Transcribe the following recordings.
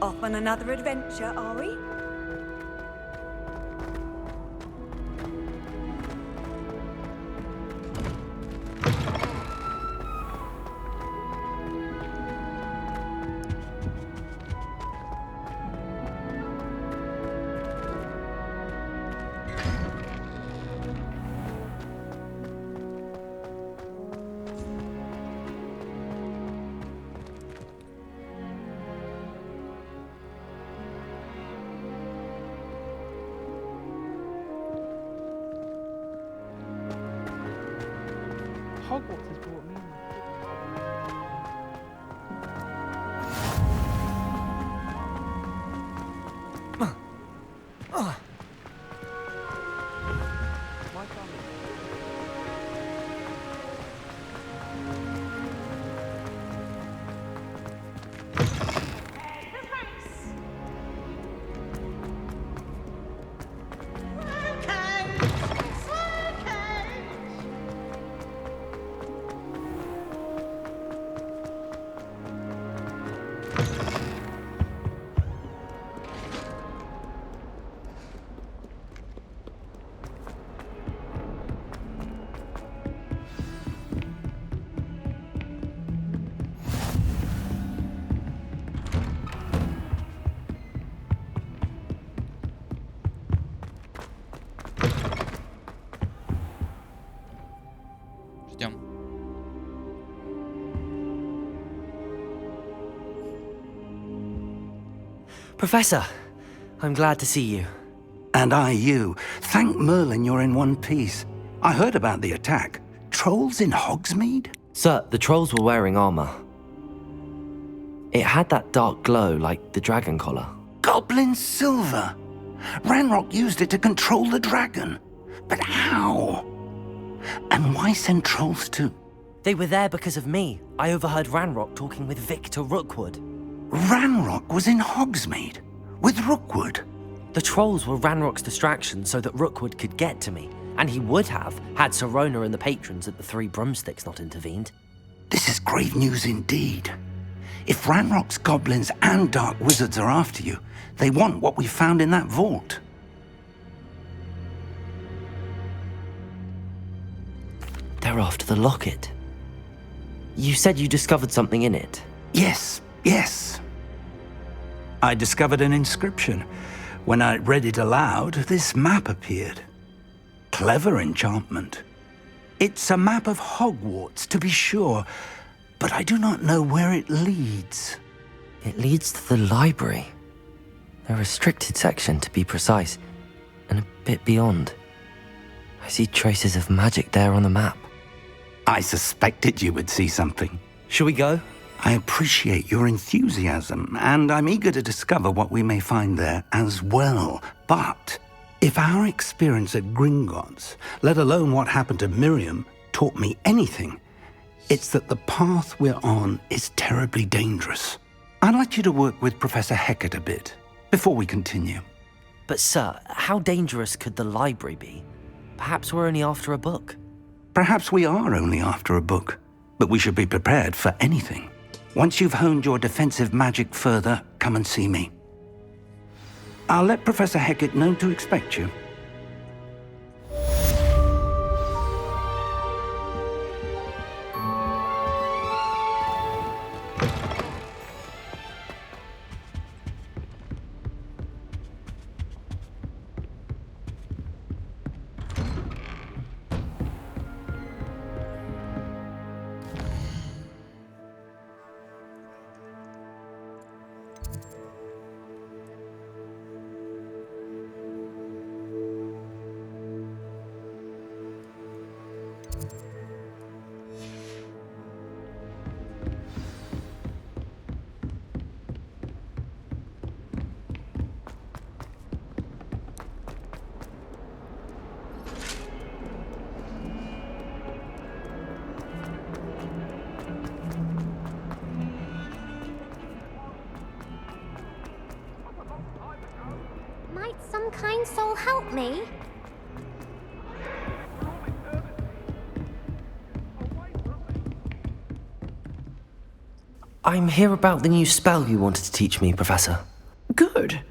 Off on another adventure, are we? Hogwarts has brought me. Why can't Ждем. Professor, I'm glad to see you. And I you. Thank Merlin you're in one piece. I heard about the attack. Trolls in Hogsmeade? Sir, the trolls were wearing armor. It had that dark glow like the dragon collar. Goblin silver! Ranrock used it to control the dragon. But how? And why send trolls too? They were there because of me. I overheard Ranrock talking with Victor Rookwood. Ranrock was in Hogsmeade? With Rookwood? The trolls were Ranrock's distraction so that Rookwood could get to me. And he would have, had Sirona and the patrons at the Three Broomsticks not intervened. This is grave news indeed. If Ranrock's goblins and dark wizards are after you, they want what we found in that vault. They're after the locket. You said you discovered something in it. Yes. I discovered an inscription. When I read it aloud, this map appeared. Clever enchantment. It's a map of Hogwarts, to be sure, but I do not know where it leads. It leads to the library. A restricted section, to be precise, and a bit beyond. I see traces of magic there on the map. I suspected you would see something. Shall we go? I appreciate your enthusiasm, and I'm eager to discover what we may find there as well. But if our experience at Gringotts, let alone what happened to Miriam, taught me anything, it's that the path we're on is terribly dangerous. I'd like you to work with Professor Hecat a bit before we continue. But sir, how dangerous could the library be? Perhaps we're only after a book. Perhaps we are only after a book, but we should be prepared for anything. Once you've honed your defensive magic further, come and see me. I'll let Professor Hecat know to expect you. Might some kind soul help me? I'm here about the new spell you wanted to teach me, Professor. Good.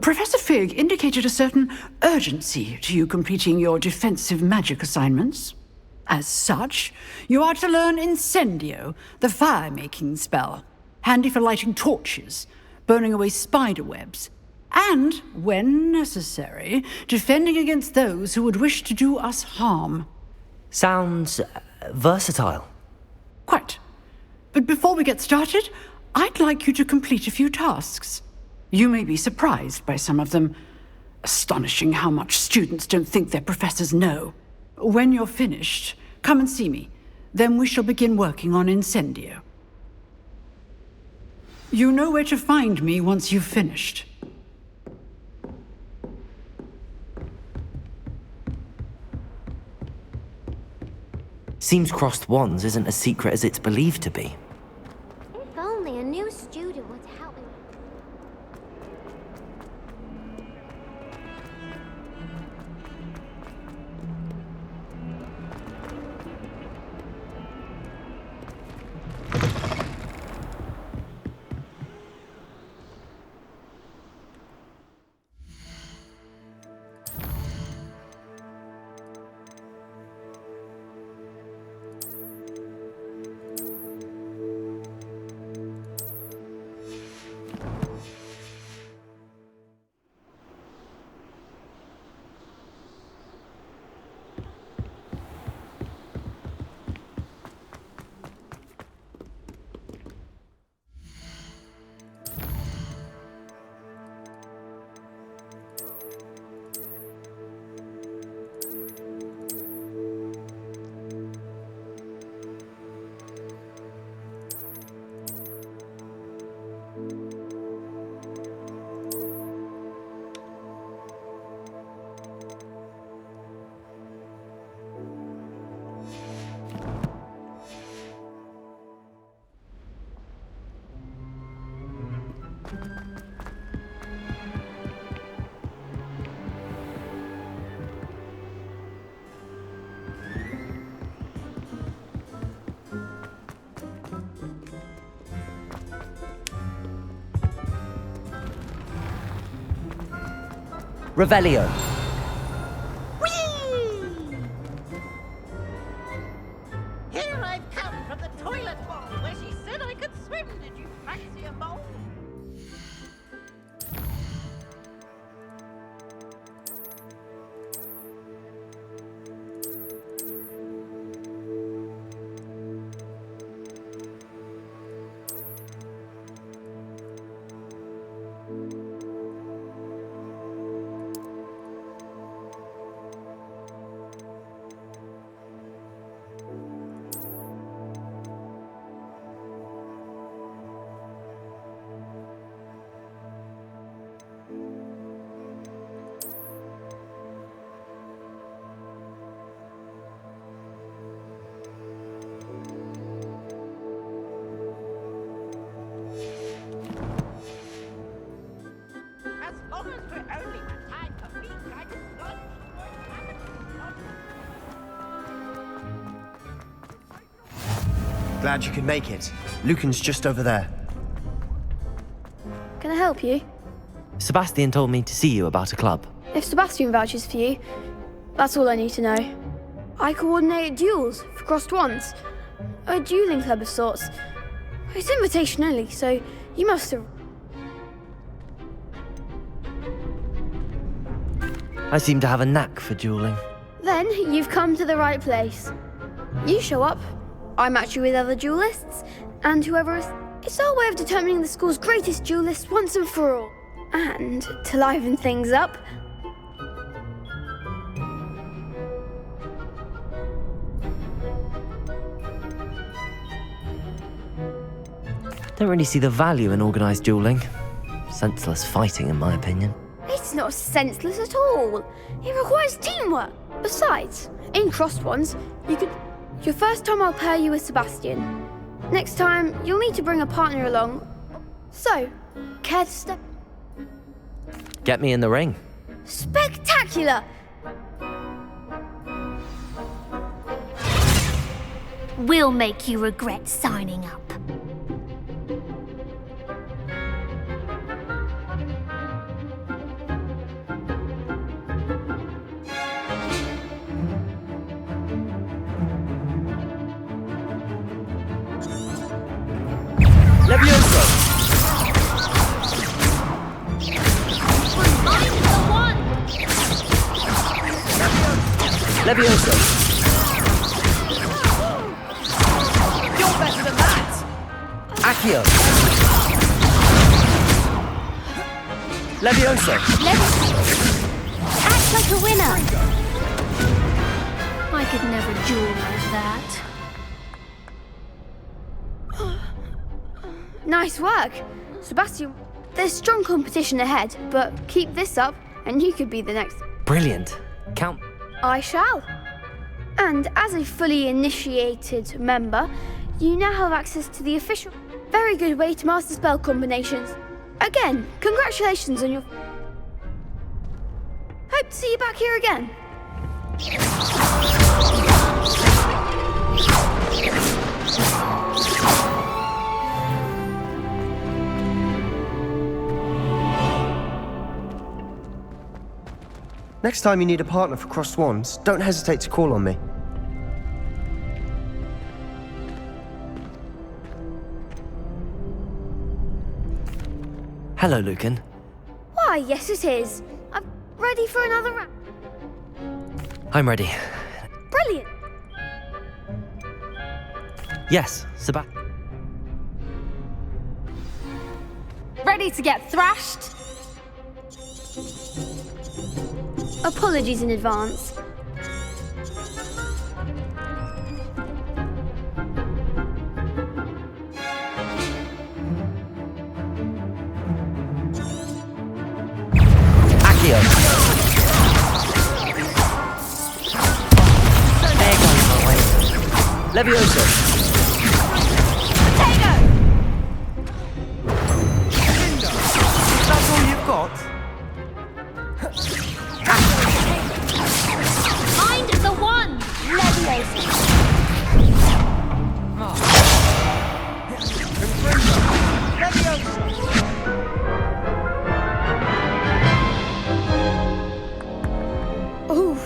Professor Fig indicated a certain urgency to you completing your defensive magic assignments. As such, you are to learn Incendio, the fire-making spell, handy for lighting torches, burning away spider webs, and, when necessary, defending against those who would wish to do us harm. Sounds versatile. Quite. But before we get started, I'd like you to complete a few tasks. You may be surprised by some of them. Astonishing how much students don't think their professors know. When you're finished, come and see me. Then we shall begin working on Incendio. You know where to find me once you've finished. Seems crossed wands isn't as secret as it's believed to be. If only a new student would help me. Revelio. Here I've come from the toilet bowl where she said I could swim. Did you fancy a bowl? As long as we're only got time for me, I just thought what's happening. Glad you could make it. Lucan's just over there. Can I help you? Sebastian told me to see you about a club. If Sebastian vouches for you, that's all I need to know. I coordinate duels for crossed wands. A dueling club of sorts. It's invitation only, so you must have... I seem to have a knack for dueling. Then you've come to the right place. You show up, I match you with other duelists, and whoever is... It's our way of determining the school's greatest duelist once and for all. And to liven things up... Don't really see the value in organised dueling. Senseless fighting, in my opinion. It's not senseless at all. It requires teamwork. Besides, in crossed ones, you could... Your first time I'll pair you with Sebastian. Next time, you'll need to bring a partner along. So, care to step... Get me in the ring. Spectacular! We'll make you regret signing up. Levioso! You're better than that! Accio! Levioso! Act like a winner. I could never duel like that. Nice work. Sebastian, there's strong competition ahead, but keep this up and you could be the next. Brilliant. Count. I shall. And as a fully initiated member, you now have access to the official. Very good way to master spell combinations. Again, congratulations on your. Hope to see you back here again. Next time you need a partner for Crossed Wands, don't hesitate to call on me. Hello, Lucan. Why, yes it is. I'm ready for another round. I'm ready. Brilliant. Yes, Sebastian. Ready to get thrashed? Apologies in advance. Accio! There goes my way. Levioso! That's all you've got? Find the one. Leviosa. Oof.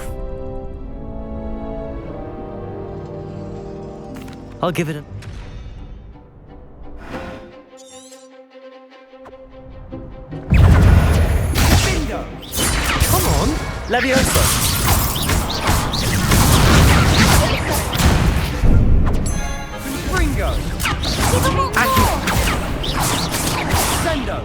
I'll give it a... Bingo! Come on! Levioso! Ringo! Accio! Sendo!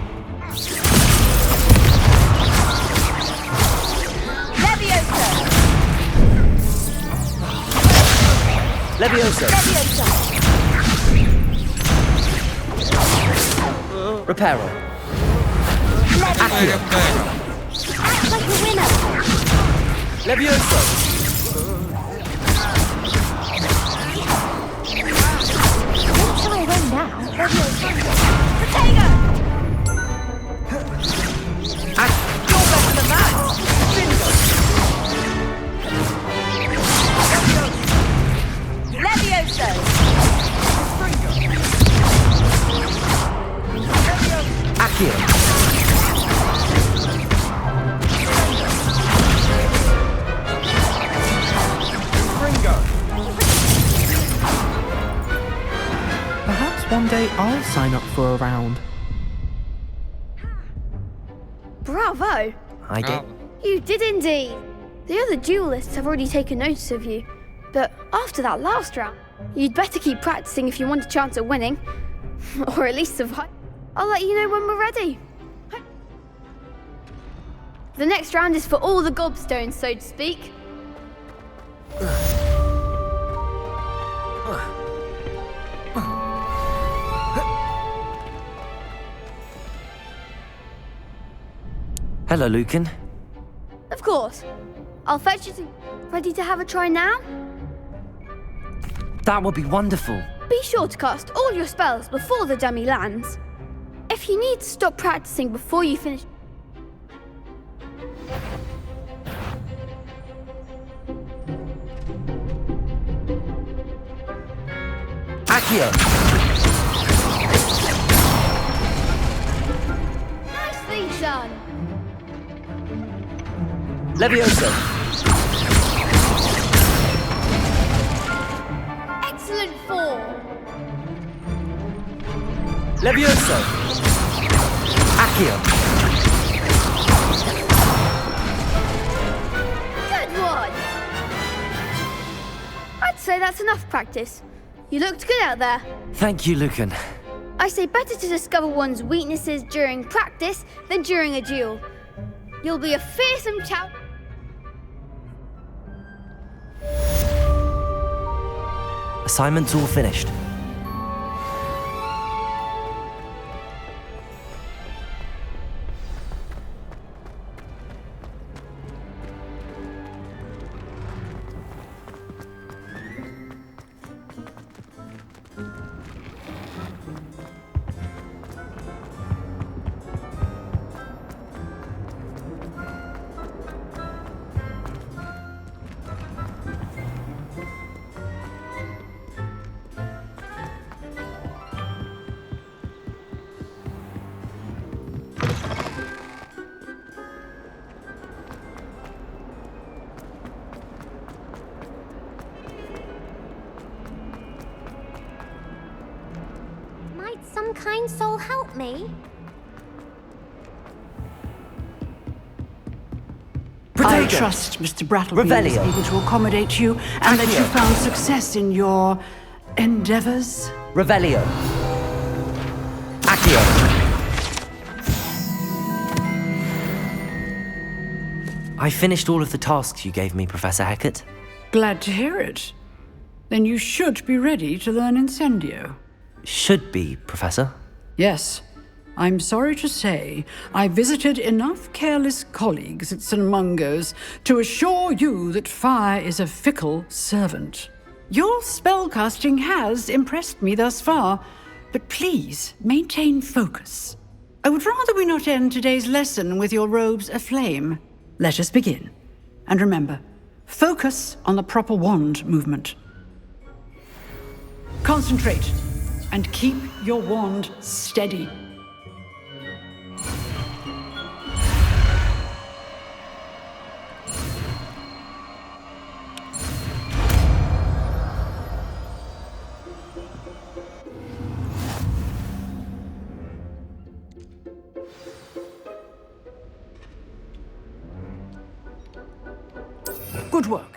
Levioso! Reparo! Accio! Act like a winner. Levioso! Don't try win now. You're better than that! Bingo! Levioso! Accio! Ringo! Perhaps one day I'll sign up for a round. Bravo. I did. You did indeed. The other duelists have already taken notice of you. But after that last round, you'd better keep practicing if you want a chance at winning. Or at least survive. I'll let you know when we're ready. The next round is for all the gobstones, so to speak. Hello, Lucan. Of course. I'll fetch you to... Ready to have a try now? That would be wonderful. Be sure to cast all your spells before the dummy lands. If you need to stop practicing before you finish... Accio! Nicely done! Levioso! Excellent form! Levioso! Accio! Good one! say that's enough practice. You looked good out there. Thank you, Lucan. I say better to discover one's weaknesses during practice than during a duel. You'll be a fearsome chap. Assignment's all finished. Might some kind soul help me? I trust Mr. Brattleby is Revelio. able to accommodate you and that you found success in your endeavors. Revelio. Accio. I finished all of the tasks you gave me, Professor Hecat. Glad to hear it. Then you should be ready to learn Incendio. Should be, Professor. Yes. I'm sorry to say, I visited enough careless colleagues at St. Mungo's to assure you that fire is a fickle servant. Your spellcasting has impressed me thus far, but please maintain focus. I would rather we not end today's lesson with your robes aflame. Let us begin. And remember, focus on the proper wand movement. Concentrate, and keep your wand steady. Good work.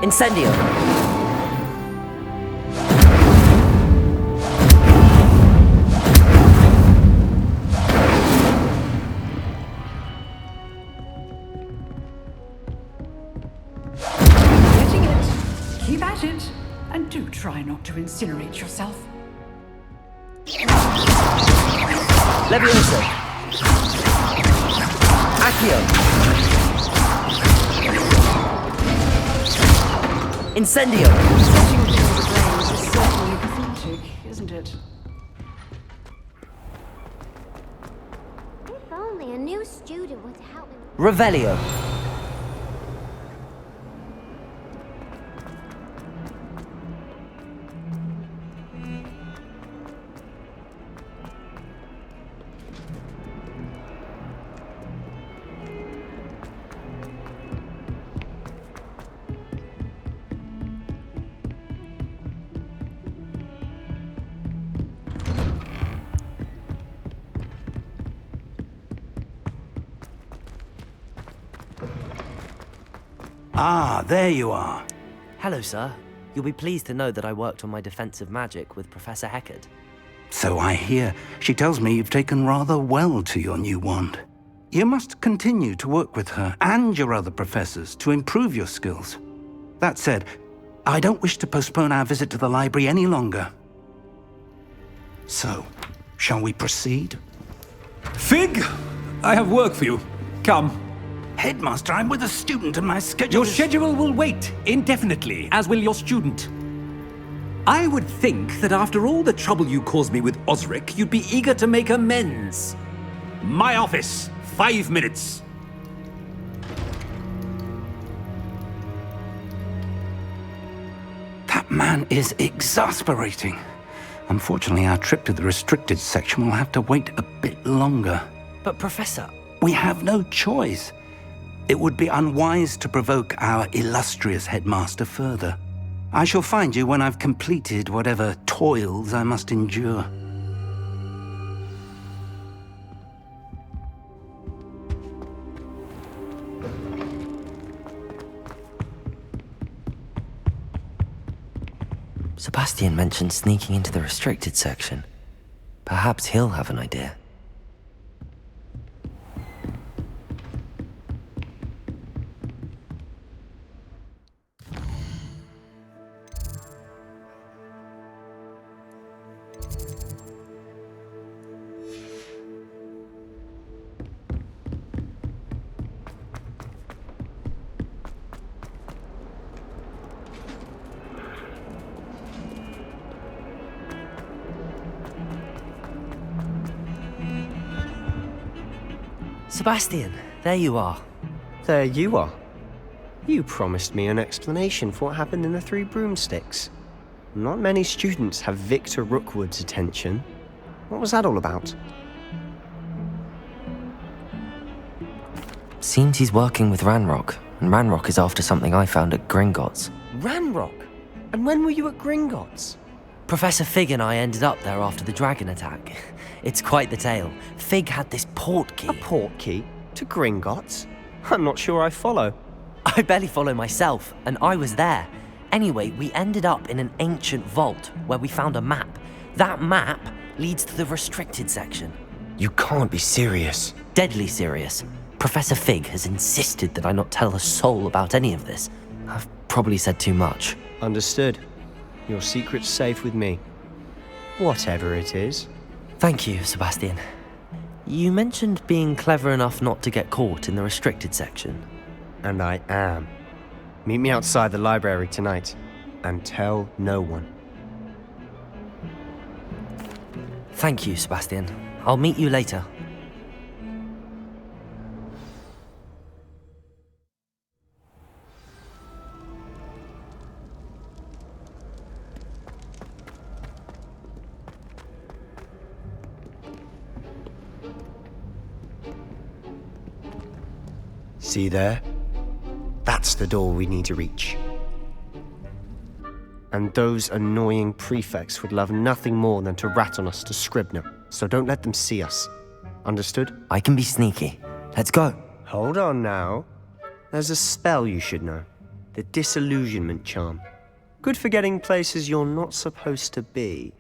Incendio. Getting it. Keep at it. And do try not to incinerate yourself. Levioso. Accio. Incendio. Setting things ablaze is certainly pathetic, isn't it? If only a new student would help me. Revelio. Ah, there you are. Hello, sir. You'll be pleased to know that I worked on my defensive magic with Professor Hecat. So I hear. She tells me you've taken rather well to your new wand. You must continue to work with her and your other professors to improve your skills. That said, I don't wish to postpone our visit to the library any longer. So, shall we proceed? Fig! I have work for you. Come. Headmaster, I'm with a student and my schedule Your schedule will wait indefinitely, as will your student. I would think that after all the trouble you caused me with Osric, you'd be eager to make amends. My office, 5 minutes. That man is exasperating. Unfortunately, our trip to the restricted section will have to wait a bit longer. But Professor... We have no choice. It would be unwise to provoke our illustrious headmaster further. I shall find you when I've completed whatever toils I must endure. Sebastian mentioned sneaking into the restricted section. Perhaps he'll have an idea. Sebastian, there you are. There you are. You promised me an explanation for what happened in the Three Broomsticks. Not many students have Victor Rookwood's attention. What was that all about? Seems he's working with Ranrock, and Ranrock is after something I found at Gringotts. Ranrock? And when were you at Gringotts? Professor Fig and I ended up there after the dragon attack. It's quite the tale. Fig had this port key. A port key? To Gringotts? I'm not sure I follow. I barely follow myself, and I was there. Anyway, we ended up in an ancient vault where we found a map. That map leads to the restricted section. You can't be serious. Deadly serious. Professor Fig has insisted that I not tell a soul about any of this. I've probably said too much. Understood. Your secret's safe with me. Whatever it is. Thank you, Sebastian. You mentioned being clever enough not to get caught in the restricted section. And I am. Meet me outside the library tonight, and tell no one. Thank you, Sebastian. I'll meet you later. See there? That's the door we need to reach. And those annoying prefects would love nothing more than to rat on us to Scribner, so don't let them see us. Understood? I can be sneaky. Let's go. Hold on now. There's a spell you should know. The Disillusionment Charm. Good for getting places you're not supposed to be.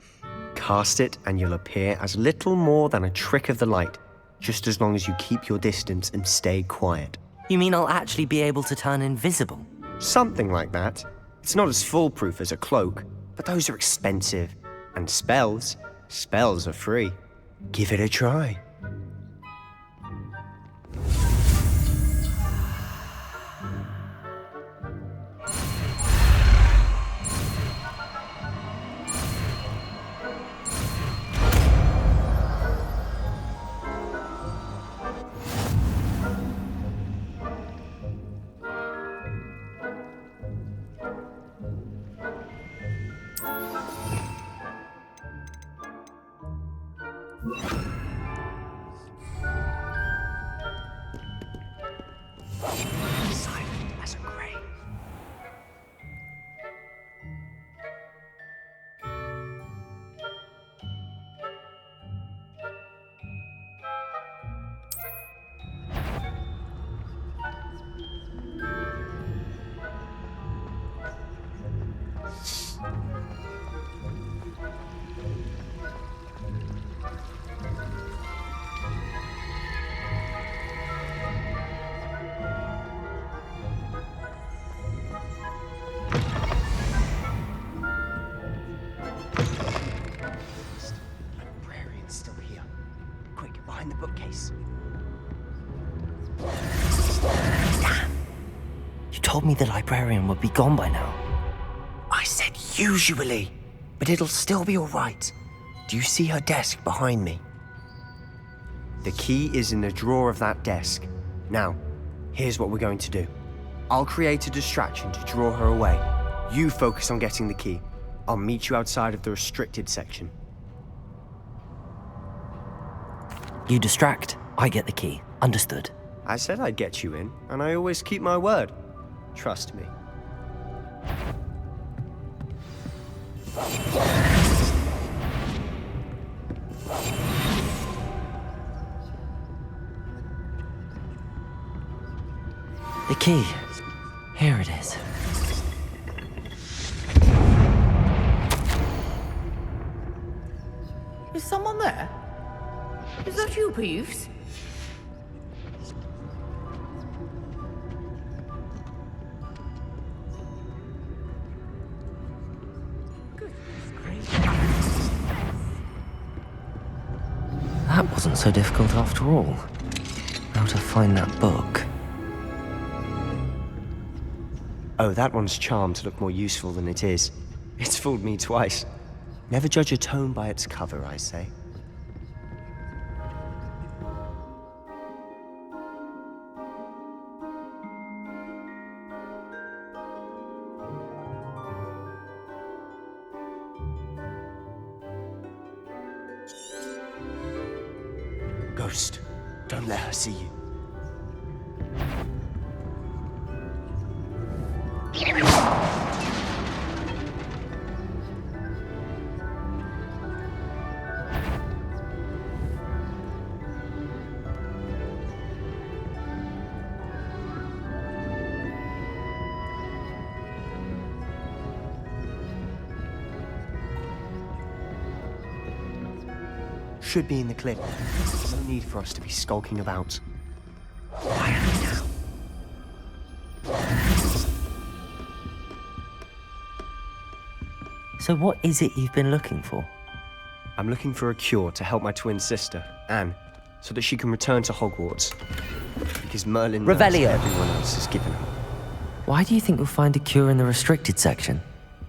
Cast it and you'll appear as little more than a trick of the light, just as long as you keep your distance and stay quiet. You mean I'll actually be able to turn invisible? Something like that. It's not as foolproof as a cloak, but those are expensive. And spells are free. Give it a try. behind the bookcase. Damn. You told me the librarian would be gone by now. I said usually, but it'll still be all right. Do you see her desk behind me? The key is in the drawer of that desk. Now, here's what we're going to do. I'll create a distraction to draw her away. You focus on getting the key. I'll meet you outside of the restricted section. You distract, I get the key. Understood. I said I'd get you in, and I always keep my word. Trust me. The key. Here it is. Is someone there? Is that you, Peeves? That wasn't so difficult after all. How to find that book. Oh, that one's charmed to look more useful than it is. It's fooled me twice. Never judge a tome by its cover, I say. Ghost, don't let her see you. Should be in the clip. No need for us to be skulking about. So what is it you've been looking for? I'm looking for a cure to help my twin sister, Anne, so that she can return to Hogwarts. Because Merlin knows Revelio. everyone else has given her. Why do you think you'll find a cure in the restricted section?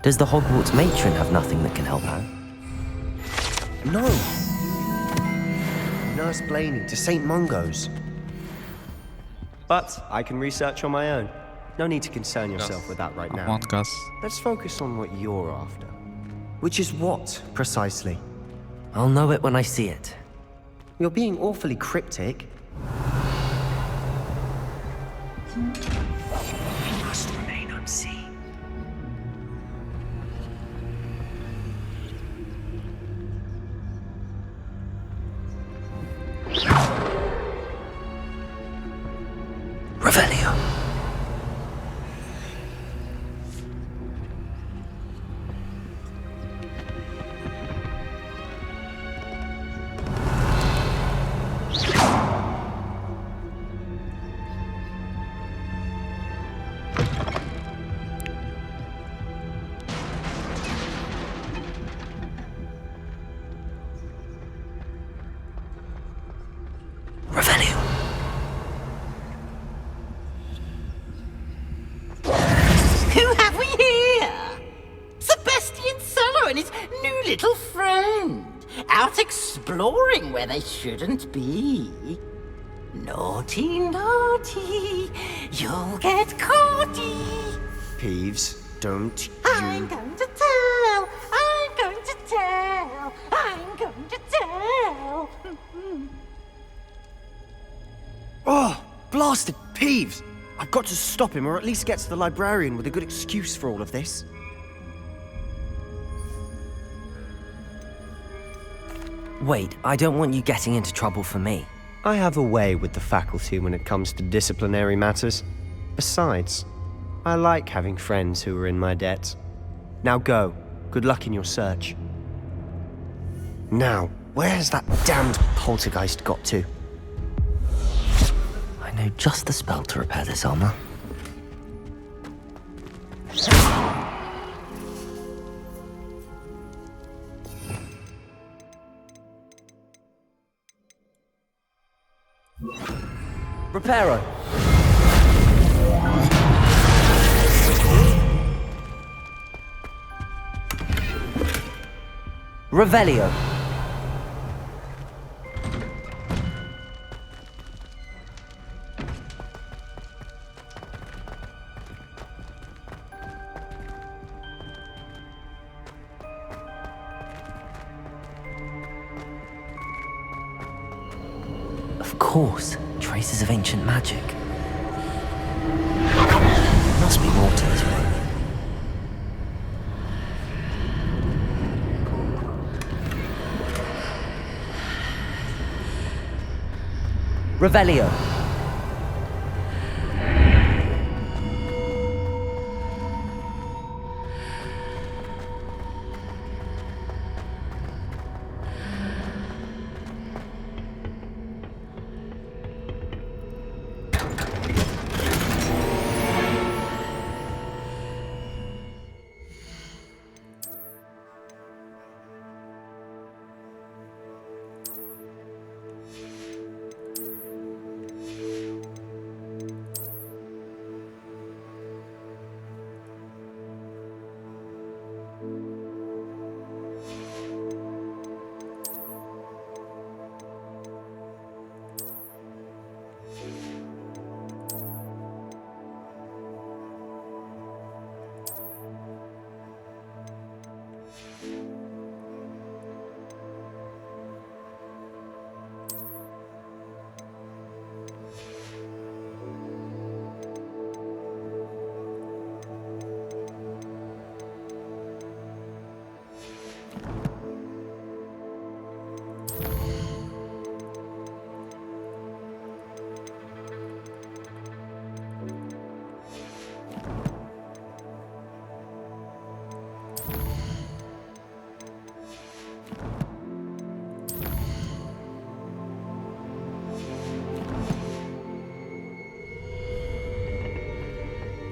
Does the Hogwarts matron have nothing that can help her? No! Nurse Blaney to St. Mungo's. But I can research on my own. No need to concern yourself with that right now. Among Us. Let's focus on what you're after. Which is what, precisely? I'll know it when I see it. You're being awfully cryptic. We must remain unseen. Revelio. Revelio. Who have we here? Sebastian Solo and his new little friend. Out exploring where they shouldn't be. Naughty, naughty. You'll get caughty. Peeves, don't I'm you... going to tell. I'm going to tell. I'm going to tell. Oh, blasted Peeves! I've got to stop him, or at least get to the librarian with a good excuse for all of this. Wait, I don't want you getting into trouble for me. I have a way with the faculty when it comes to disciplinary matters. Besides, I like having friends who are in my debt. Now go. Good luck in your search. Now, where's that damned poltergeist got to? I know just the spell to repair this armor. Reparo. Revelio. Of course, traces of ancient magic. There must be more to this room. Revelio.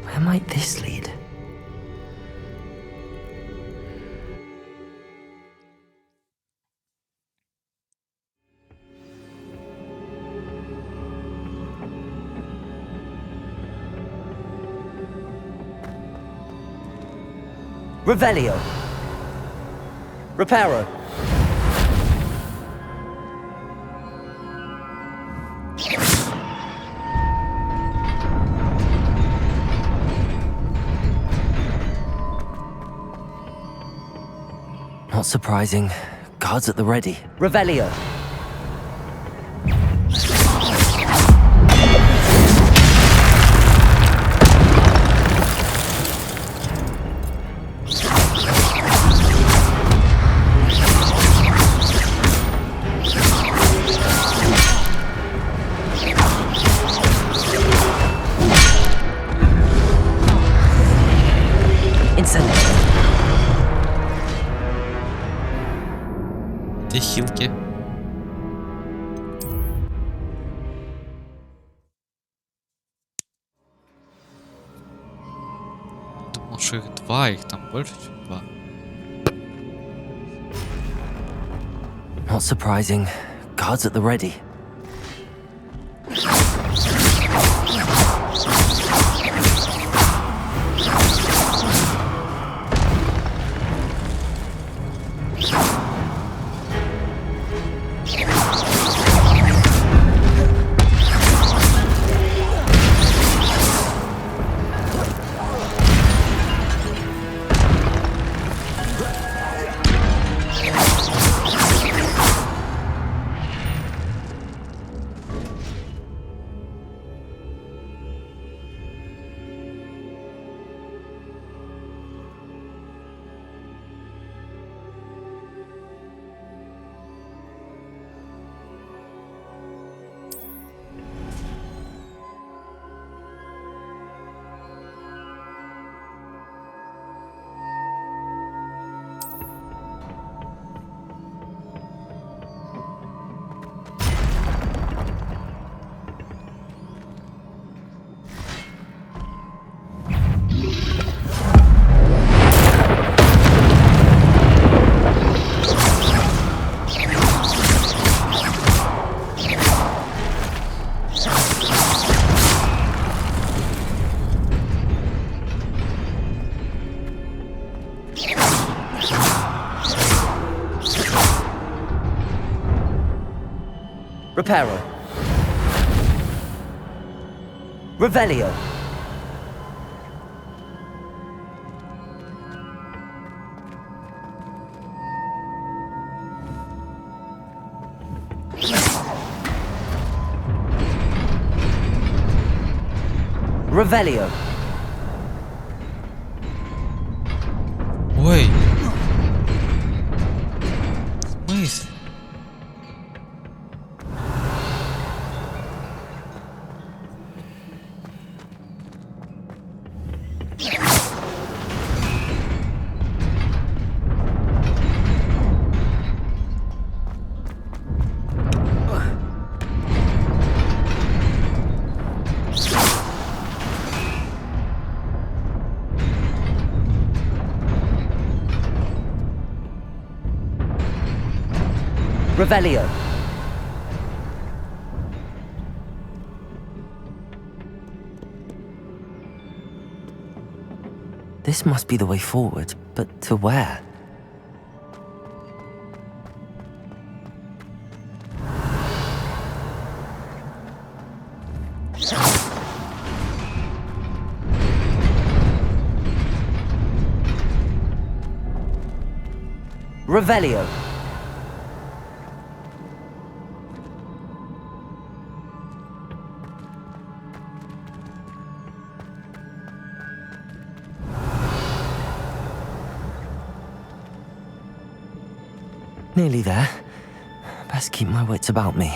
Where might this lead? Revelio. Reparo. Not surprising. Guards at the ready. Revelio. Где хилки? Думал, что их два, их там больше, чем два. Not surprising. Guards at the ready. Reparo. Revelio. Revelio. Ой. В смысле? Revelio. This must be the way forward, but to where? Revelio. Nearly there. Best keep my wits about me.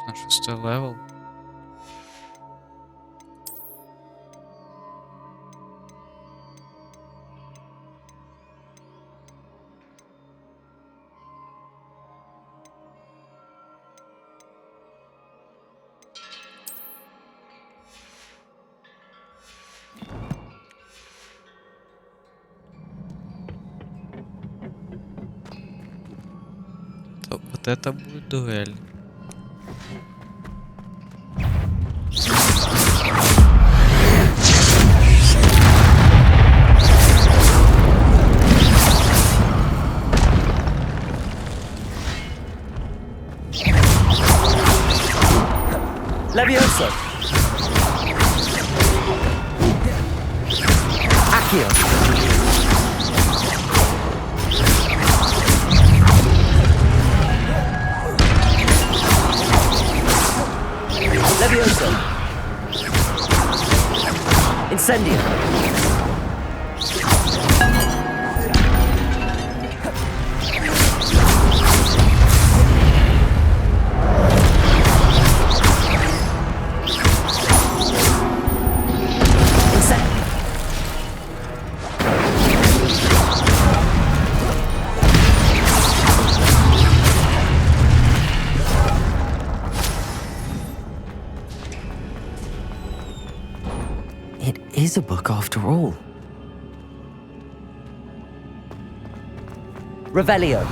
На 6-й левел. Вот это будет дуэль. Levioso! Accio! Levioso! Incendio! Is a book after all. Revelio.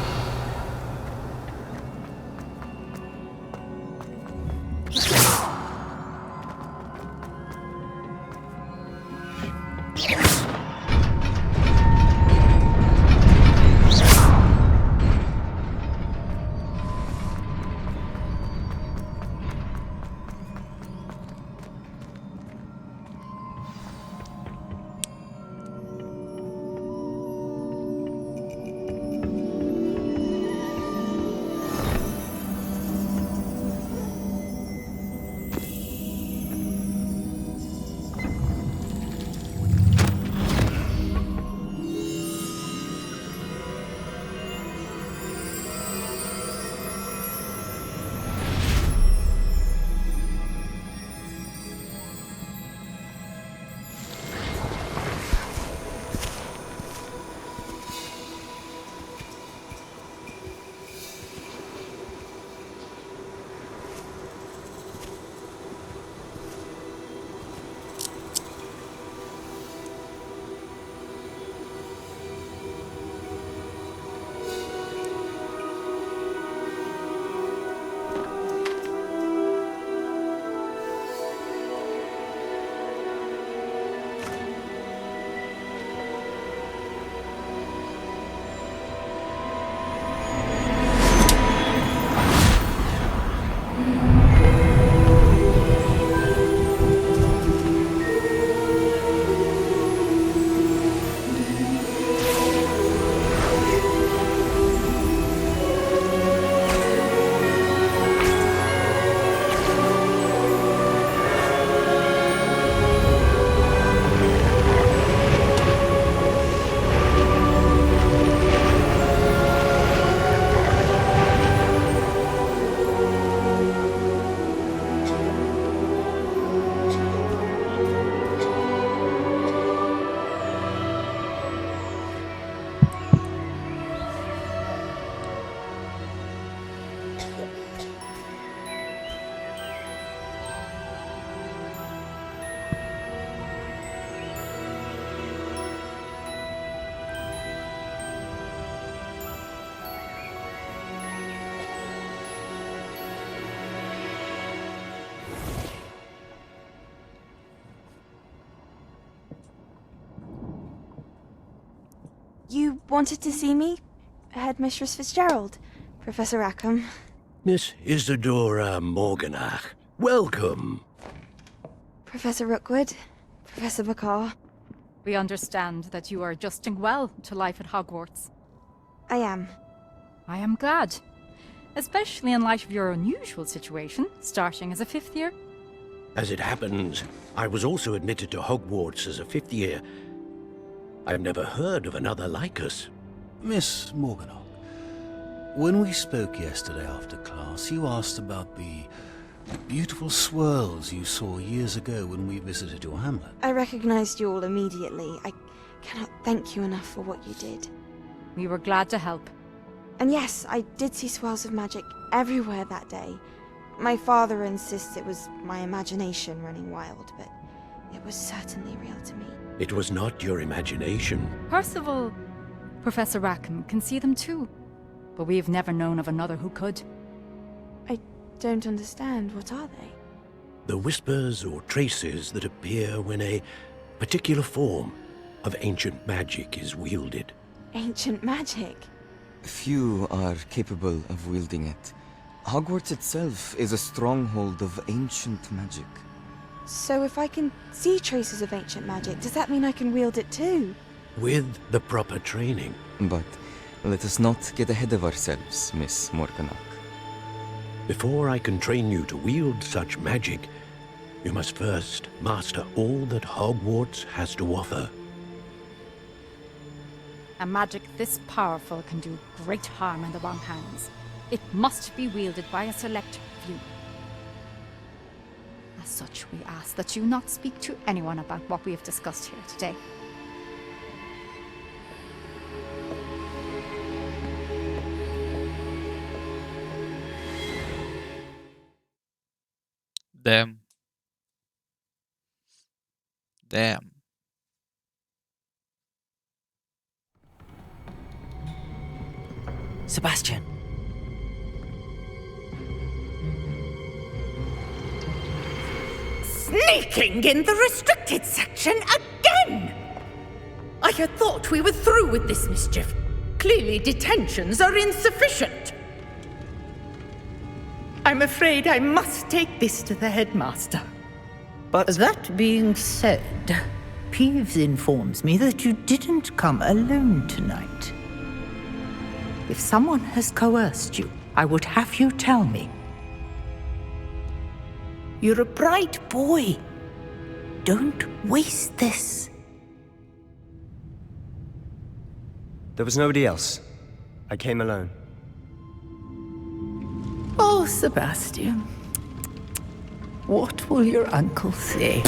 You wanted to see me? Headmistress Fitzgerald, Professor Rackham. Miss Isadora Morganach, welcome. Professor Rookwood, Professor McCaw. We understand that you are adjusting well to life at Hogwarts. I am. I am glad. Especially in light of your unusual situation, starting as a 5th year. As it happens, I was also admitted to Hogwarts as a 5th year. I've never heard of another like us. Miss Morganach, when we spoke yesterday after class, you asked about the beautiful swirls you saw years ago when we visited your hamlet. I recognized you all immediately. I cannot thank you enough for what you did. We were glad to help. And yes, I did see swirls of magic everywhere that day. My father insists it was my imagination running wild, but it was certainly real to me. It was not your imagination. Percival, Professor Rackham can see them too, but we've never known of another who could. I don't understand. What are they? The whispers or traces that appear when a particular form of ancient magic is wielded. Ancient magic? Few are capable of wielding it. Hogwarts itself is a stronghold of ancient magic. So if I can see traces of ancient magic, does that mean I can wield it too? With the proper training. But let us not get ahead of ourselves, Miss Morganach. Before I can train you to wield such magic, you must first master all that Hogwarts has to offer. A magic this powerful can do great harm in the wrong hands. It must be wielded by a select few. As such, we ask that you not speak to anyone about what we have discussed here today. Damn. Damn. Sebastian. Sneaking in the restricted section again! I had thought we were through with this mischief. Clearly detentions are insufficient. I'm afraid I must take this to the headmaster. But that being said, Peeves informs me that you didn't come alone tonight. If someone has coerced you, I would have you tell me. You're a bright boy. Don't waste this. There was nobody else. I came alone. Oh, Sebastian. What will your uncle say?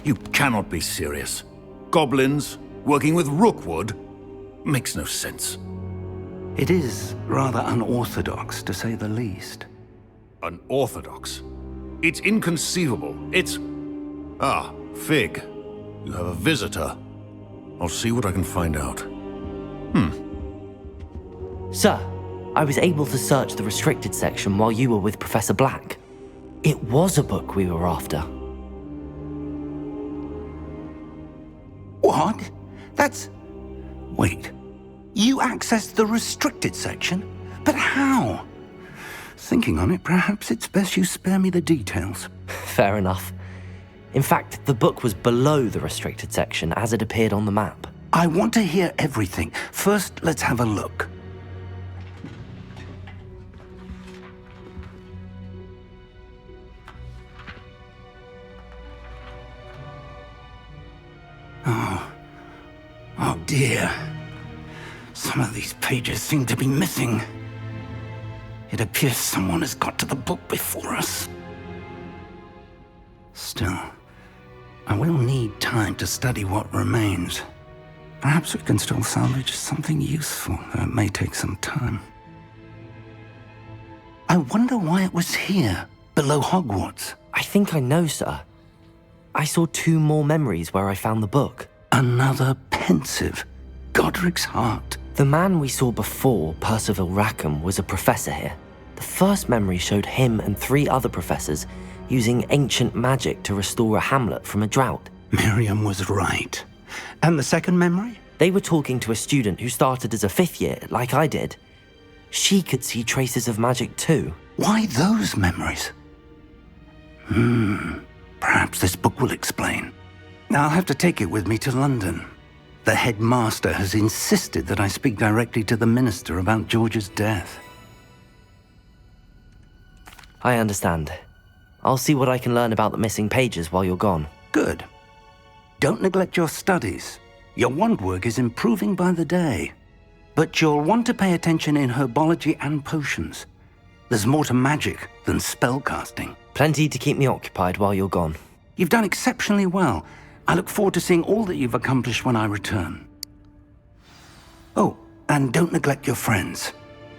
You cannot be serious. Goblins working with Rookwood? Makes no sense. It is rather unorthodox, to say the least. Unorthodox? It's inconceivable. It's... Ah, Fig. You have a visitor. I'll see what I can find out. Sir, I was able to search the restricted section while you were with Professor Black. It was a book we were after. What? That's... Wait. You accessed the restricted section? But how? Thinking on it, perhaps it's best you spare me the details. Fair enough. In fact, the book was below the restricted section as it appeared on the map. I want to hear everything. First, let's have a look. Oh dear. Some of these pages seem to be missing. It appears someone has got to the book before us. Still, I will need time to study what remains. Perhaps we can still salvage something useful, though it may take some time. I wonder why it was here, below Hogwarts. I think I know, sir. I saw 2 more memories where I found the book. Another pensive. Godric's heart. The man we saw before, Percival Rackham, was a professor here. The first memory showed him and 3 other professors using ancient magic to restore a hamlet from a drought. Miriam was right. And the second memory? They were talking to a student who started as a 5th year, like I did. She could see traces of magic too. Why those memories? Perhaps this book will explain. I'll have to take it with me to London. The headmaster has insisted that I speak directly to the minister about George's death. I understand. I'll see what I can learn about the missing pages while you're gone. Good. Don't neglect your studies. Your wand work is improving by the day. But you'll want to pay attention in herbology and potions. There's more to magic than spellcasting. Plenty to keep me occupied while you're gone. You've done exceptionally well. I look forward to seeing all that you've accomplished when I return. Oh, and don't neglect your friends.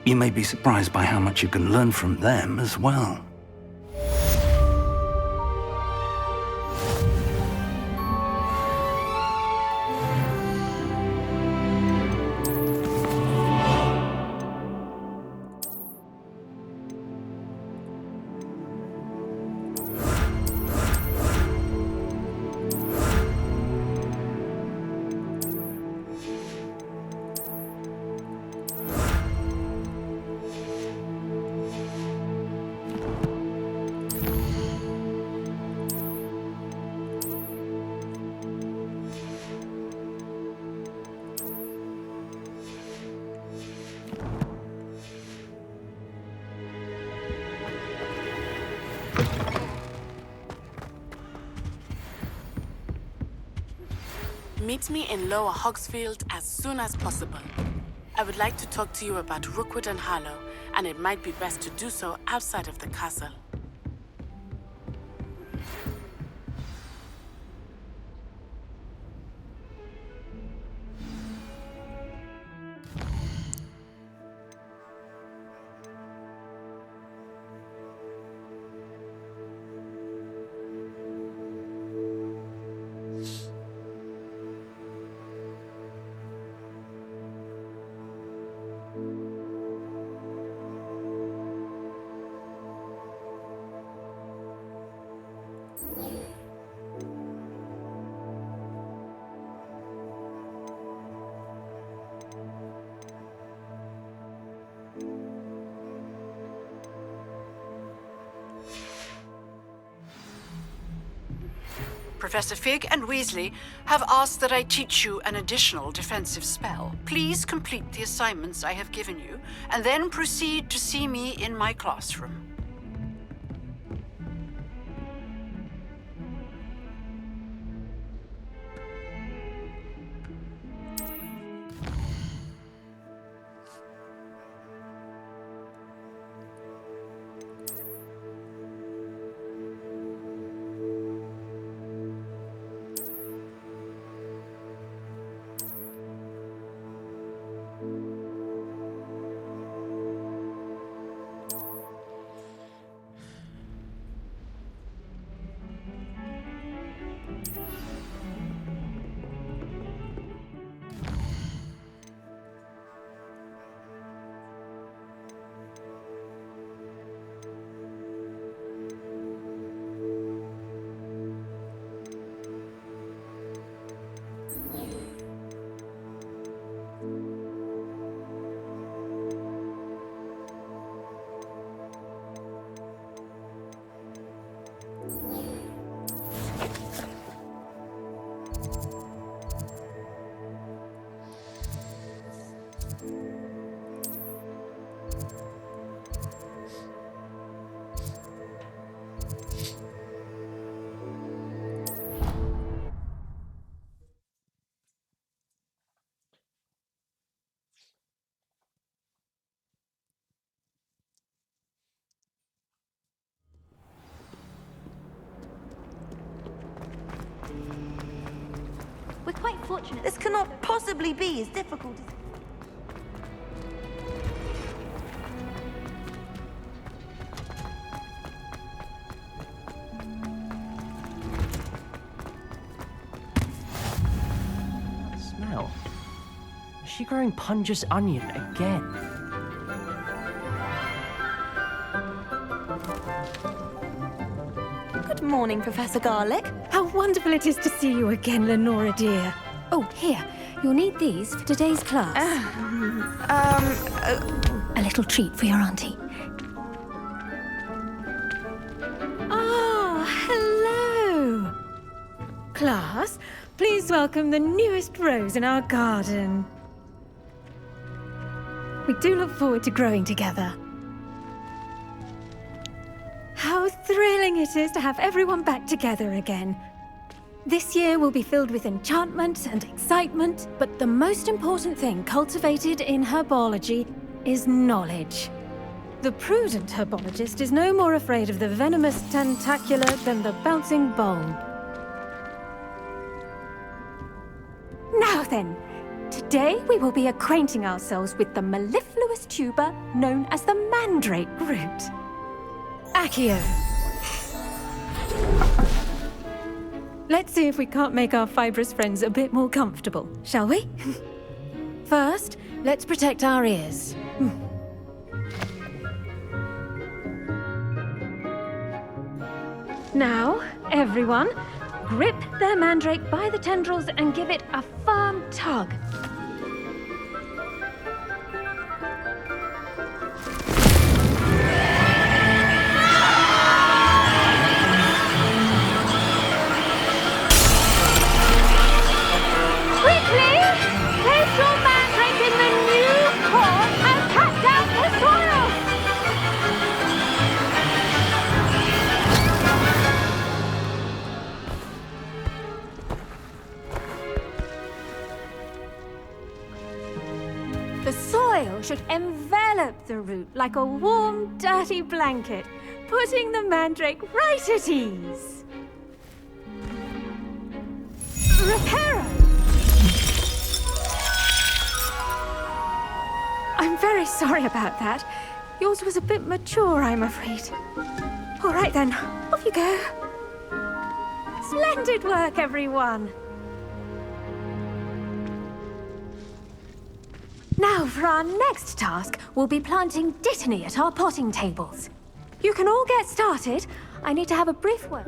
You may be surprised by how much you can learn from them as well. Meet me in Lower Hogsfield as soon as possible. I would like to talk to you about Rookwood and Harlow, and it might be best to do so outside of the castle. Professor Fig and Weasley have asked that I teach you an additional defensive spell. Please complete the assignments I have given you, and then proceed to see me in my classroom. We're quite fortunate. This cannot possibly be as difficult as... smell? Is she growing Punja's onion again? Good morning, Professor Garlic. How wonderful it is to see you again, Lenora dear. Oh, here. You'll need these for today's class. A little treat for your auntie. Ah, hello. Class, please welcome the newest rose in our garden. We do look forward to growing together. How thrilling it is to have everyone back together again. This year will be filled with enchantment and excitement, but the most important thing cultivated in herbology is knowledge. The prudent herbologist is no more afraid of the venomous tentacula than the bouncing bulb. Now then, today we will be acquainting ourselves with the mellifluous tuber known as the mandrake root. Accio. Let's see if we can't make our fibrous friends a bit more comfortable, shall we? First, let's protect our ears. Now, everyone, grip their mandrake by the tendrils and give it a firm tug. The soil should envelop the root like a warm, dirty blanket, putting the mandrake right at ease. Reparo! I'm very sorry about that. Yours was a bit mature, I'm afraid. All right then, off you go. Splendid work, everyone. Now, for our next task, we'll be planting dittany at our potting tables. You can all get started. I need to have a brief word.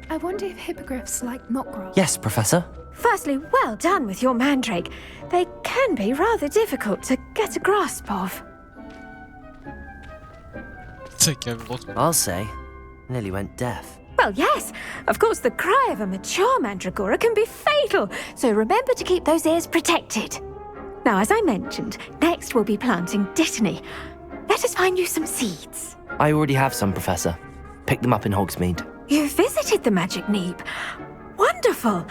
I wonder if hippogriffs like mock grass. Yes, Professor. Firstly, well done with your mandrake. They can be rather difficult to get a grasp of. I'll say, nearly went deaf. Well, yes. Of course, the cry of a mature mandragora can be fatal, so remember to keep those ears protected. Now, as I mentioned, next we'll be planting dittany. Let us find you some seeds. I already have some, Professor. Picked them up in Hogsmeade. You visited the Magic Neep. Wonderful.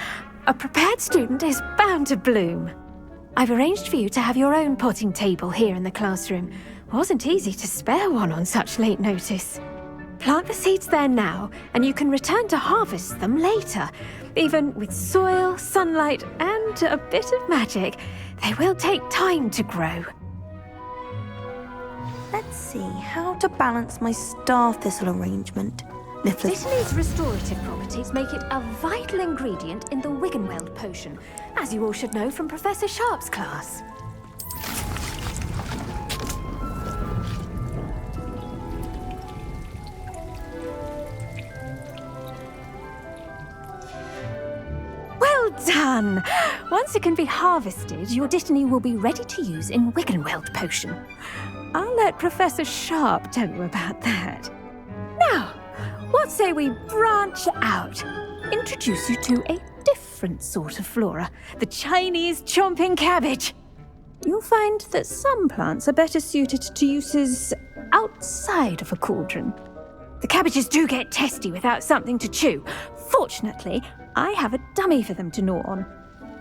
A prepared student is bound to bloom. I've arranged for you to have your own potting table here in the classroom. Wasn't easy to spare one on such late notice. Plant the seeds there now, and you can return to harvest them later. Even with soil, sunlight, and a bit of magic, they will take time to grow. Let's see how to balance my star thistle arrangement. Dittany's restorative properties make it a vital ingredient in the Wiggenweld potion, as you all should know from Professor Sharp's class. Well done! Once it can be harvested, your dittany will be ready to use in Wiggenweld potion. I'll let Professor Sharp tell you about that. Now, what say we branch out? Introduce you to a different sort of flora, the Chinese chomping cabbage. You'll find that some plants are better suited to uses outside of a cauldron. The cabbages do get testy without something to chew. Fortunately, I have a dummy for them to gnaw on.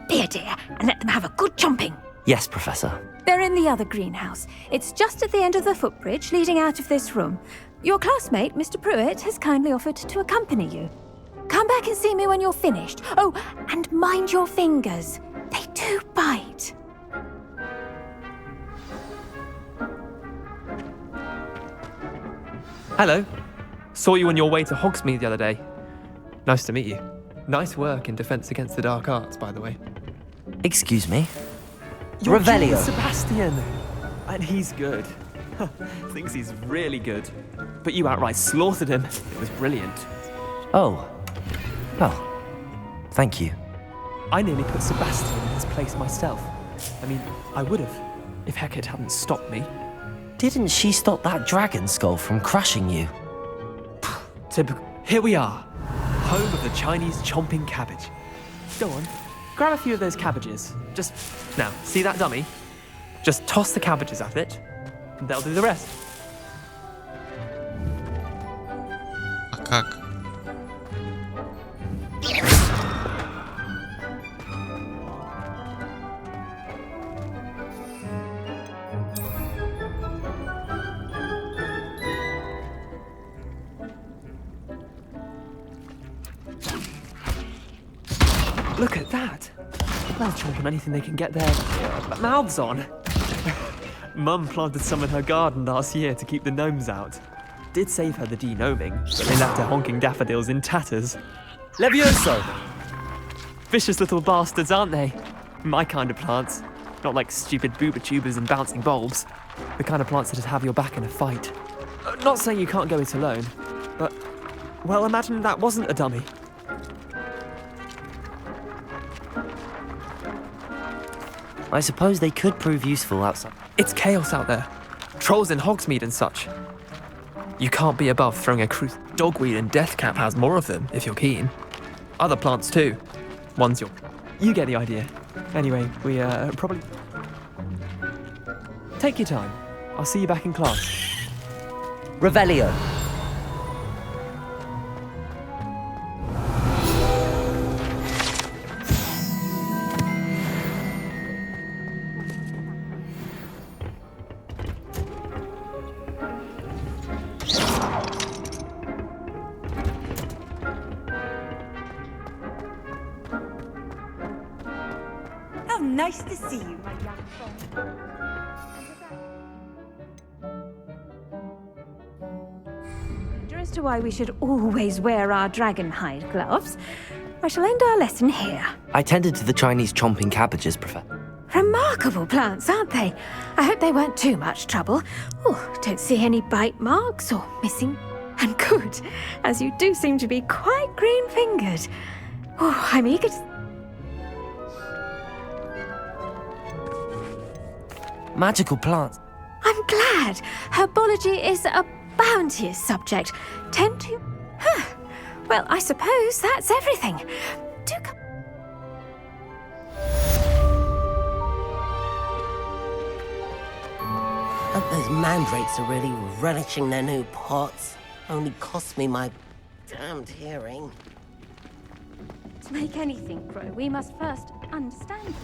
Be a dear and let them have a good chomping. Yes, Professor. They're in the other greenhouse. It's just at the end of the footbridge leading out of this room. Your classmate, Mr. Pruitt, has kindly offered to accompany you. Come back and see me when you're finished. Oh, and mind your fingers. They do bite. Hello. Saw you on your way to Hogsmeade the other day. Nice to meet you. Nice work in Defense Against the Dark Arts, by the way. Excuse me? You're Revelio. Sebastian! And he's good. Thinks he's really good. But you outright slaughtered him. It was brilliant. Oh. Well, thank you. I nearly put Sebastian in his place myself. I mean, I would have, if Hecate hadn't stopped me. Didn't she stop that dragon skull from crushing you? Typical. Here we are, home of the Chinese chomping cabbage. Go on, grab a few of those cabbages. Just, now, see that dummy? Just toss the cabbages at it, and they'll do the rest. А как? Look at that! They'll chomp on anything they can get their mouths on. Mum planted some in her garden last year to keep the gnomes out. Did save her the de-gnoming, but they left her honking daffodils in tatters. Levioso! Vicious little bastards, aren't they? My kind of plants. Not like stupid booba tubers and bouncing bulbs. The kind of plants that'd have your back in a fight. Not saying you can't go it alone, but, well, imagine that wasn't a dummy. I suppose they could prove useful outside. It's chaos out there. Trolls in Hogsmeade and such. You can't be above throwing a dogweed, and Deathcap has more of them, if you're keen. Other plants too. One's your... You get the idea. Anyway, we probably... Take your time. I'll see you back in class. Revelio. Nice to see you, my young friend. As to why we should always wear our dragon hide gloves, I shall end our lesson here. I tended to the Chinese chomping cabbages, Professor. Remarkable plants, aren't they? I hope they weren't too much trouble. Oh, don't see any bite marks or missing. And good, as you do seem to be quite green-fingered. Oh, I'm eager to... Magical plants. I'm glad. Herbology is a bounteous subject. Tend to... Well, I suppose that's everything. Do come... Hope those mandrakes are really relishing their new pots. Only cost me my damned hearing. To make anything grow, we must first understand it.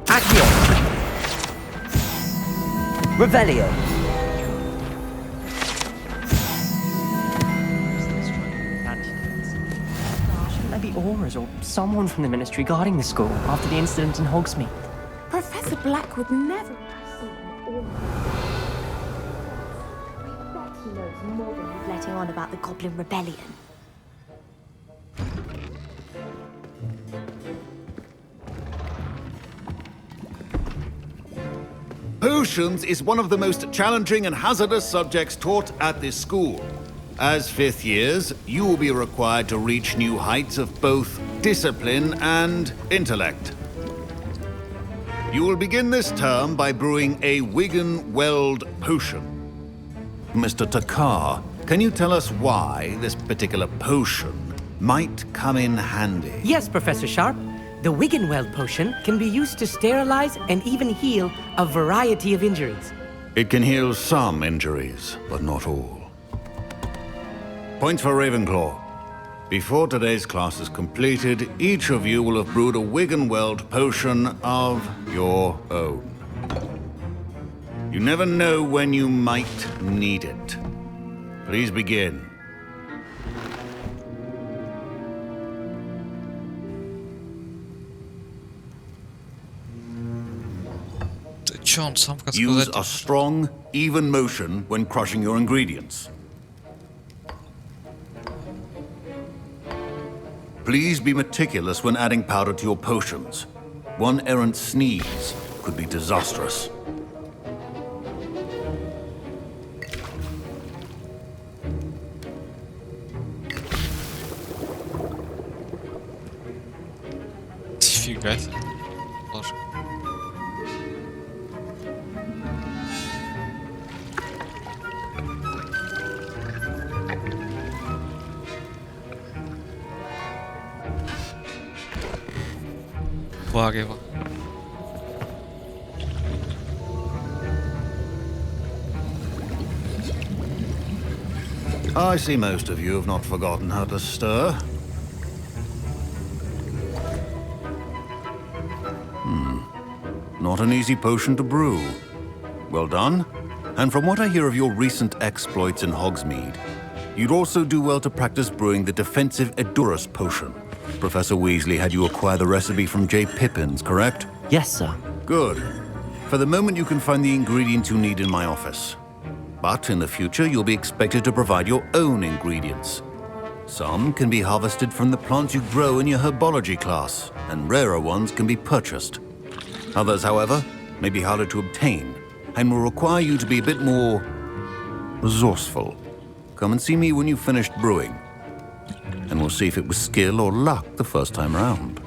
Accio! Revelio! Shouldn't there be auras or someone from the Ministry guarding the school after the incident in Hogsmeade? Professor Black would never... He knows more than he's letting on about the Goblin Rebellion. Who Potions is one of the most challenging and hazardous subjects taught at this school. As fifth years, you will be required to reach new heights of both discipline and intellect. You will begin this term by brewing a Wiggenweld potion. Mr. Takar, can you tell us why this particular potion might come in handy? Yes, Professor Sharp. The Wiggenweld potion can be used to sterilize and even heal a variety of injuries. It can heal some injuries, but not all. Points for Ravenclaw. Before today's class is completed, each of you will have brewed a Wiggenweld potion of your own. You never know when you might need it. Please begin. Use a strong, even motion when crushing your ingredients. Please be meticulous when adding powder to your potions. One errant sneeze could be disastrous. Фига себе. Ложка. Варево. I see most of you have not forgotten how to stir. Not an easy potion to brew. Well done. And from what I hear of your recent exploits in Hogsmeade, you'd also do well to practice brewing the defensive Edurus potion. Professor Weasley had you acquire the recipe from J. Pippins, correct? Yes, sir. Good. For the moment, you can find the ingredients you need in my office. But in the future, you'll be expected to provide your own ingredients. Some can be harvested from the plants you grow in your herbology class, and rarer ones can be purchased. Others, however, may be harder to obtain, and will require you to be a bit more resourceful. Come and see me when you've finished brewing, and we'll see if it was skill or luck the first time round.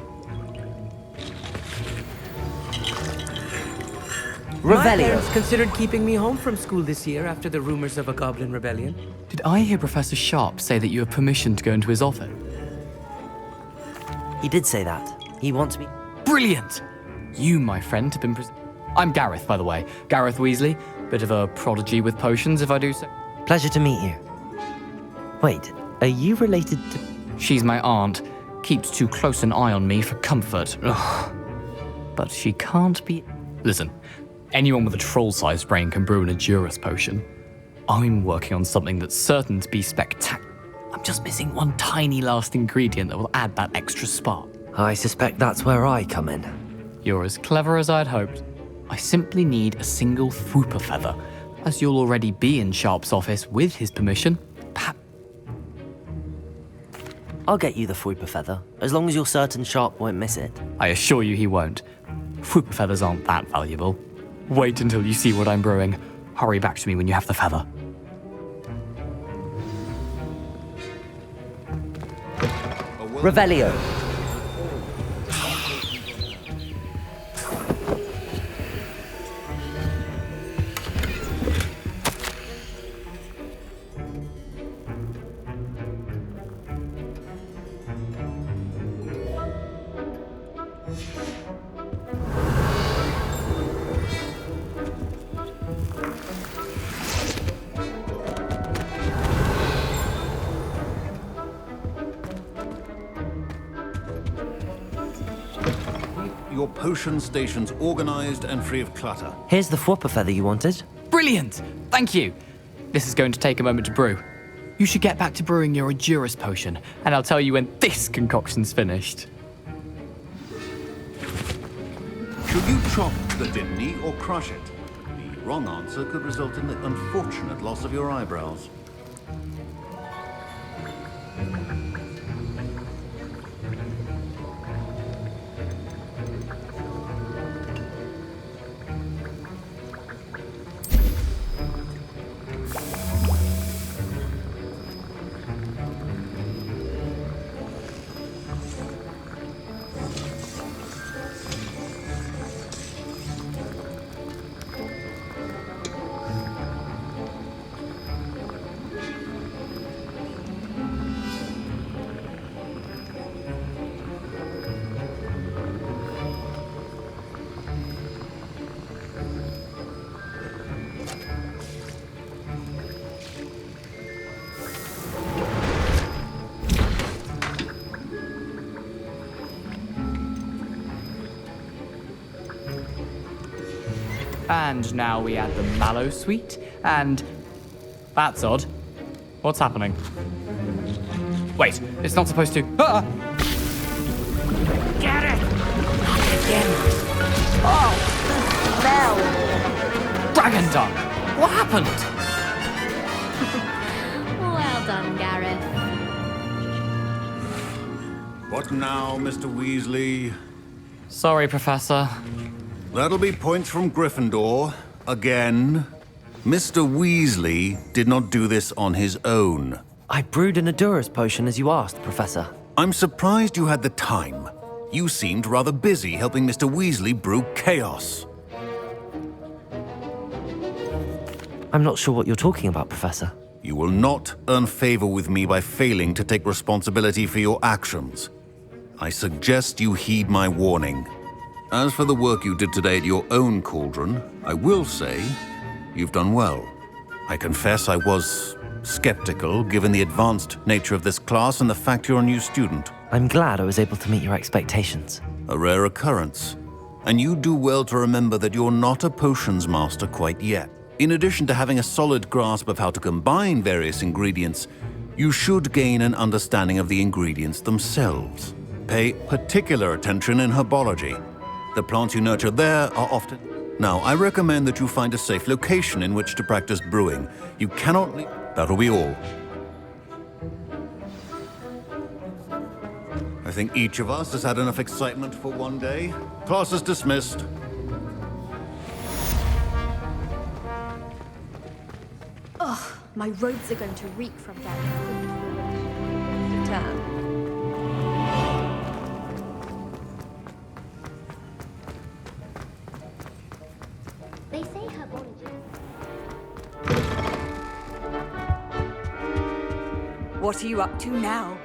My parents considered keeping me home from school this year after the rumors of a goblin rebellion. Did I hear Professor Sharp say that you have permission to go into his office? He did say that. He wants me... Brilliant! You, my friend, have been... I'm Gareth, by the way. Gareth Weasley. Bit of a prodigy with potions, if I do so. Pleasure to meet you. Wait, are you related to... She's my aunt. Keeps too close an eye on me for comfort. Ugh. But she can't be... Listen, anyone with a troll-sized brain can brew an Edurus potion. I'm working on something that's certain to be spectacular. I'm just missing one tiny last ingredient that will add that extra spark. I suspect that's where I come in. You're as clever as I'd hoped. I simply need a single Fwooper feather. As you'll already be in Sharp's office with his permission, perhaps... I'll get you the Fwooper feather, as long as you're certain Sharp won't miss it. I assure you he won't. Fwooper feathers aren't that valuable. Wait until you see what I'm brewing. Hurry back to me when you have the feather. Revelio. Your potion station's organized and free of clutter. Here's the Fwooper feather you wanted. Brilliant! Thank you! This is going to take a moment to brew. You should get back to brewing your Edurus potion, and I'll tell you when this concoction's finished. Should you chop the dimney or crush it? The wrong answer could result in the unfortunate loss of your eyebrows. And now we add the mallow sweet, and... That's odd. What's happening? Wait, it's not supposed to... Ah! Get it! Not again. Oh, the smell! Dragon dung! What happened? Well done, Gareth. What now, Mr. Weasley? Sorry, Professor. That'll be points from Gryffindor. Again. Mr. Weasley did not do this on his own. I brewed an Adurus potion as you asked, Professor. I'm surprised you had the time. You seemed rather busy helping Mr. Weasley brew chaos. I'm not sure what you're talking about, Professor. You will not earn favor with me by failing to take responsibility for your actions. I suggest you heed my warning. As for the work you did today at your own cauldron, I will say you've done well. I confess I was skeptical given the advanced nature of this class and the fact you're a new student. I'm glad I was able to meet your expectations. A rare occurrence. And you do well to remember that you're not a potions master quite yet. In addition to having a solid grasp of how to combine various ingredients, you should gain an understanding of the ingredients themselves. Pay particular attention in herbology. The plants you nurture there are often... Now, I recommend that you find a safe location in which to practice brewing. You cannot leave... That'll be all. I think each of us has had enough excitement for one day. Class is dismissed. Ugh, my robes are going to reek from Gareth. Return. They say herbology. What are you up to now?